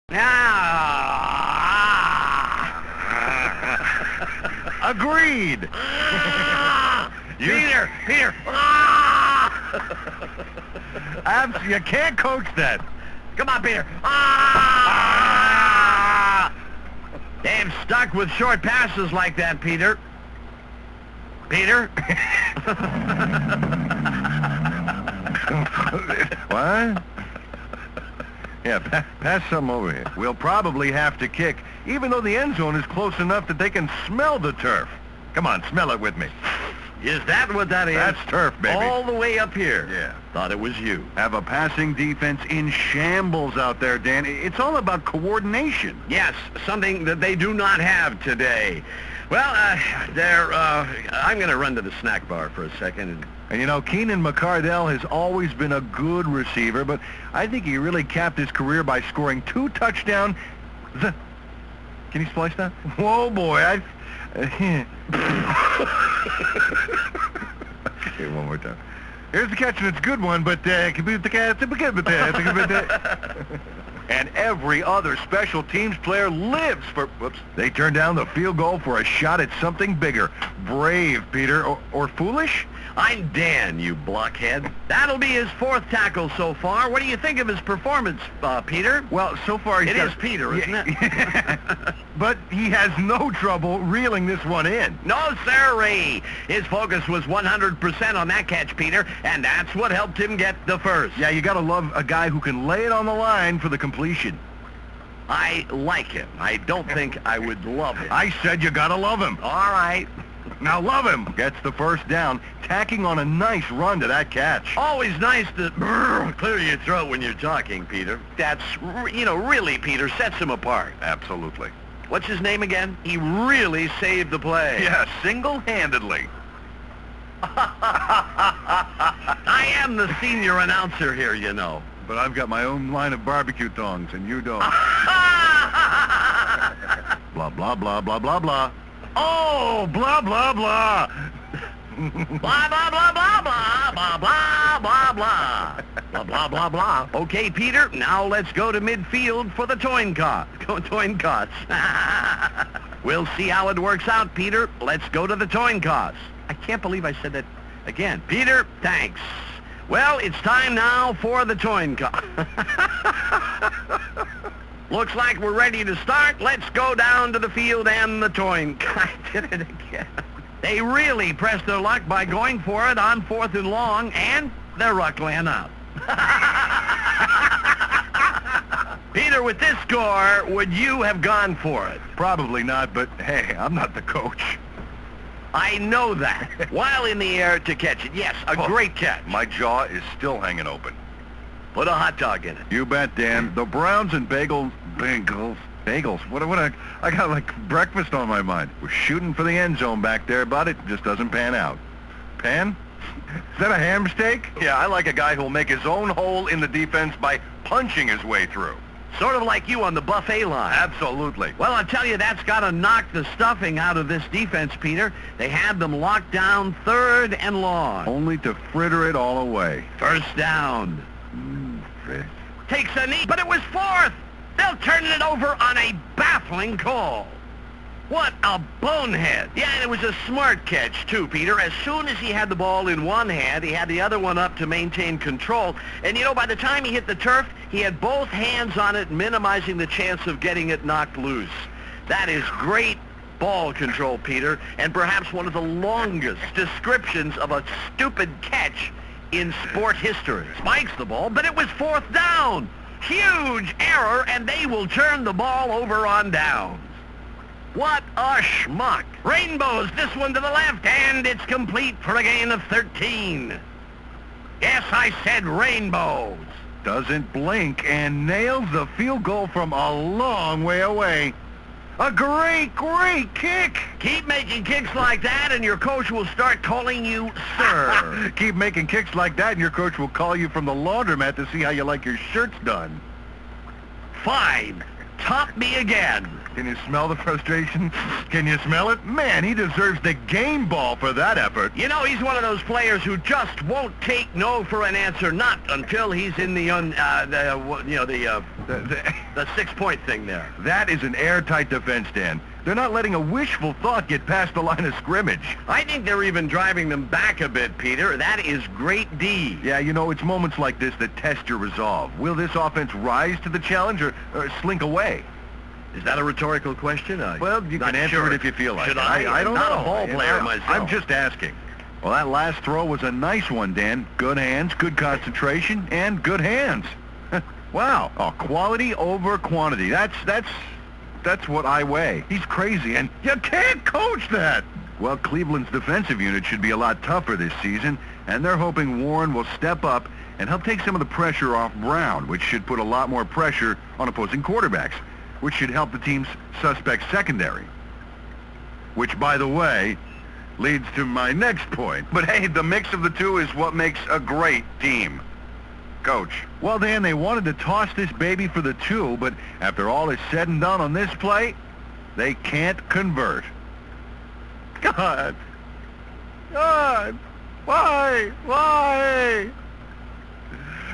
Agreed. Peter. You can't coach that. Come on, Peter. Damn stuck with short passes like that, Peter. What? Yeah, pass some over here. We'll probably have to kick, even though the end zone is close enough that they can smell the turf. Come on, smell it with me. Is that what that is? That's turf, baby. All the way up here. Yeah. Thought it was you. Have a passing defense in shambles out there, Dan. It's all about coordination. Yes, something that they do not have today. Well, I'm going to run to the snack bar for a second. And you know, Keenan McCardell has always been a good receiver, but I think he really capped his career by scoring 2 touchdowns. Can you splice that? Whoa, boy, Okay, one more time. Here's the catch, and it's a good one, but and every other special teams player lives for... Whoops. They turned down the field goal for a shot at something bigger. Brave, Peter. Or foolish? I'm Dan, you blockhead. That'll be his 4th tackle so far. What do you think of his performance, Peter? Well, so far It is Peter, isn't it? But he has no trouble reeling this one in. No, sirree. His focus was 100% on that catch, Peter, and that's what helped him get the first. Yeah, you gotta love a guy who can lay it on the line for the completion. I like him. I don't think I would love him. I said you gotta love him. All right. Now love him. Gets the first down, tacking on a nice run to that catch. Always nice to clear your throat when you're talking, Peter. That's, really, Peter, sets him apart. Absolutely. What's his name again? He really saved the play. Yeah, single-handedly. I am the senior announcer here, you know. But I've got my own line of barbecue tongs, and you don't. Blah, blah, blah, blah, blah, blah. Oh, blah, blah, blah. Blah, blah, blah, blah, blah, blah, blah, blah, blah. Blah, blah, blah, blah. Okay, Peter, now let's go to midfield for the toin cots. We'll see how it works out, Peter. Let's go to the toin cots. I can't believe I said that again. Peter, thanks. Well, it's time now for the toin cots. Looks like we're ready to start. Let's go down to the field and the toin. I did it again. They really pressed their luck by going for it on 4th and long, and their luck ran out. Peter, with this score, would you have gone for it? Probably not, but hey, I'm not the coach. I know that. While in the air to catch it. Yes, a great catch. My jaw is still hanging open. Put a hot dog in it. You bet, Dan. The Browns and Bagels. What I got like breakfast on my mind. We're shooting for the end zone back there, but it just doesn't pan out. Pan? Is that a ham steak? Yeah, I like a guy who'll make his own hole in the defense by punching his way through. Sort of like you on the buffet line. Absolutely. Well, I'll tell you, that's got to knock the stuffing out of this defense, Peter. They had them locked down 3rd and long. Only to fritter it all away. First down. Takes a knee, but it was 4th. They'll turn it over on a baffling call. What a bonehead. Yeah, and it was a smart catch, too, Peter. As soon as he had the ball in one hand, he had the other one up to maintain control. And, by the time he hit the turf, he had both hands on it, minimizing the chance of getting it knocked loose. That is great ball control, Peter, and perhaps one of the longest descriptions of a stupid catch in sport history. Spikes the ball, but it was 4th down. Huge error, and they will turn the ball over on downs. What a schmuck. Rainbows, this one to the left, and it's complete for a gain of 13. Yes, I said rainbows. Doesn't blink and nails the field goal from a long way away. A great kick. Keep making kicks like that, and your coach will start calling you sir. Keep making kicks like that, and your coach will call you from the laundromat to see how you like your shirts done. Fine. Top me again. Can you smell the frustration? Can you smell it? Man, he deserves the game ball for that effort. He's one of those players who just won't take no for an answer, not until he's in the The 6-point thing there. That is an airtight defense, Dan. They're not letting a wishful thought get past the line of scrimmage. I think they're even driving them back a bit, Peter. That is great D. Yeah, you know, it's moments like this that test your resolve. Will this offense rise to the challenge or slink away? Is that a rhetorical question? Well, you can answer it if you feel like it. I don't not know. a ball player myself. I'm just asking. Well, that last throw was a nice one, Dan. Good hands, good concentration, and good hands. Wow. Oh, quality over quantity. That's what I weigh. He's crazy, and you can't coach that. Well, Cleveland's defensive unit should be a lot tougher this season, and they're hoping Warren will step up and help take some of the pressure off Brown, which should put a lot more pressure on opposing quarterbacks, which should help the team's suspect secondary. Which, by the way, leads to my next point. But hey, the mix of the two is what makes a great team. Coach. Well, Dan, they wanted to toss this baby for the 2, but after all is said and done on this play, they can't convert. God. Why?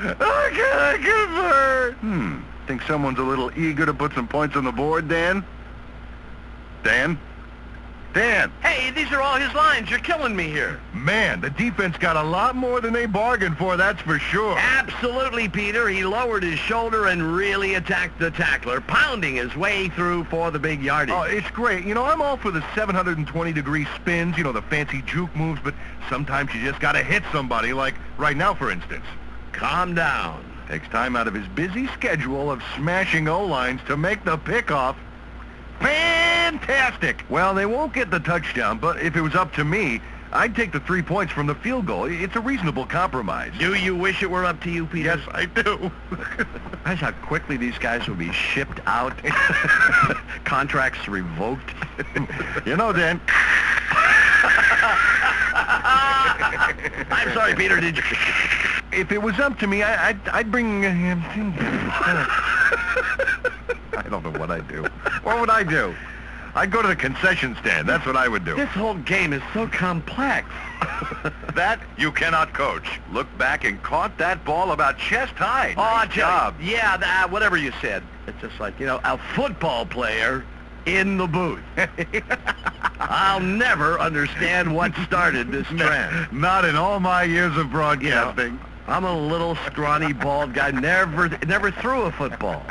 I can't convert. Think someone's a little eager to put some points on the board, Dan? Dan? Hey, these are all his lines. You're killing me here. Man, the defense got a lot more than they bargained for, that's for sure. Absolutely, Peter. He lowered his shoulder and really attacked the tackler, pounding his way through for the big yardage. Oh, it's great. You know, I'm all for the 720-degree spins, you know, the fancy juke moves, but sometimes you just got to hit somebody, like right now, for instance. Calm down. Takes time out of his busy schedule of smashing O-lines to make the pickoff. Fantastic! Well, they won't get the touchdown, but if it was up to me, I'd take the 3 points from the field goal. It's a reasonable compromise. Do you wish it were up to you, Peter? Yes, I do. That's how quickly these guys will be shipped out. Contracts revoked. You know, Dan. I'm sorry, Peter. Did you? If it was up to me, I'd bring... I don't know what I'd do. What would I do? I'd go to the concession stand. That's what I would do. This whole game is so complex. That you cannot coach. Look back and caught that ball about chest high. Nice job. Yeah, whatever you said. It's just like, you know, a football player in the booth. I'll never understand what started this trend. Not in all my years of broadcasting. You know, I'm a little scrawny, bald guy, never threw a football.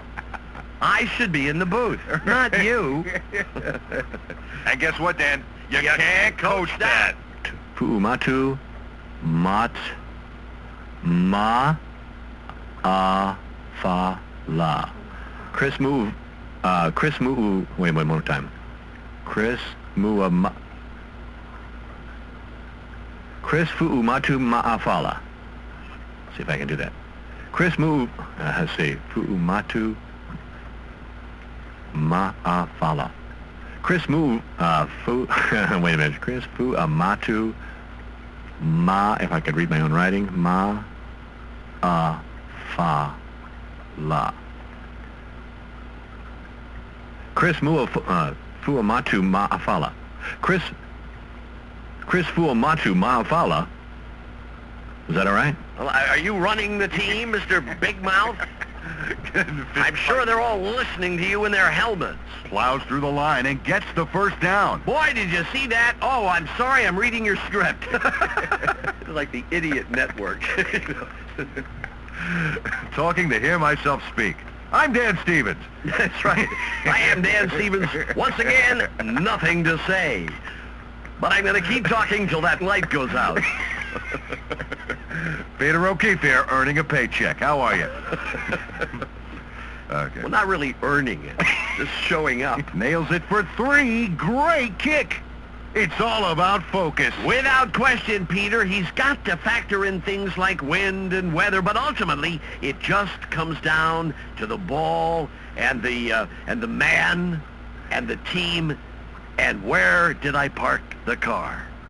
I should be in the booth, not you. And guess what, Dan? You can't coach that. Fu'umatu, mat, ma, fa, la. Chris Mu, wait, one more time. Chris Fu'umatu ma'afala. See if I can do that. Let's see, Fu'umatu ma'afala. Wait a minute. Chris Fu'umatu ma, if I could read my own writing, ma'afala. Chris Fu'umatu ma'afala. Chris Fu'umatu ma'afala. Is that all right? Well, are you running the team, Mr. Big Mouth? I'm sure they're all listening to you in their helmets. Plows through the line and gets the first down. Boy, did you see that? Oh, I'm sorry, I'm reading your script. It's like the idiot network. Talking to hear myself speak. I'm Dan Stevens. That's right. I am Dan Stevens. Once again, nothing to say. But I'm going to keep talking till that light goes out. Peter O'Keefe here, earning a paycheck. How are you? Okay. Well, not really earning it, just showing up. Nails it for 3. Great kick. It's all about focus. Without question, Peter, he's got to factor in things like wind and weather, but ultimately, it just comes down to the ball and the man and the team and where did I park the car.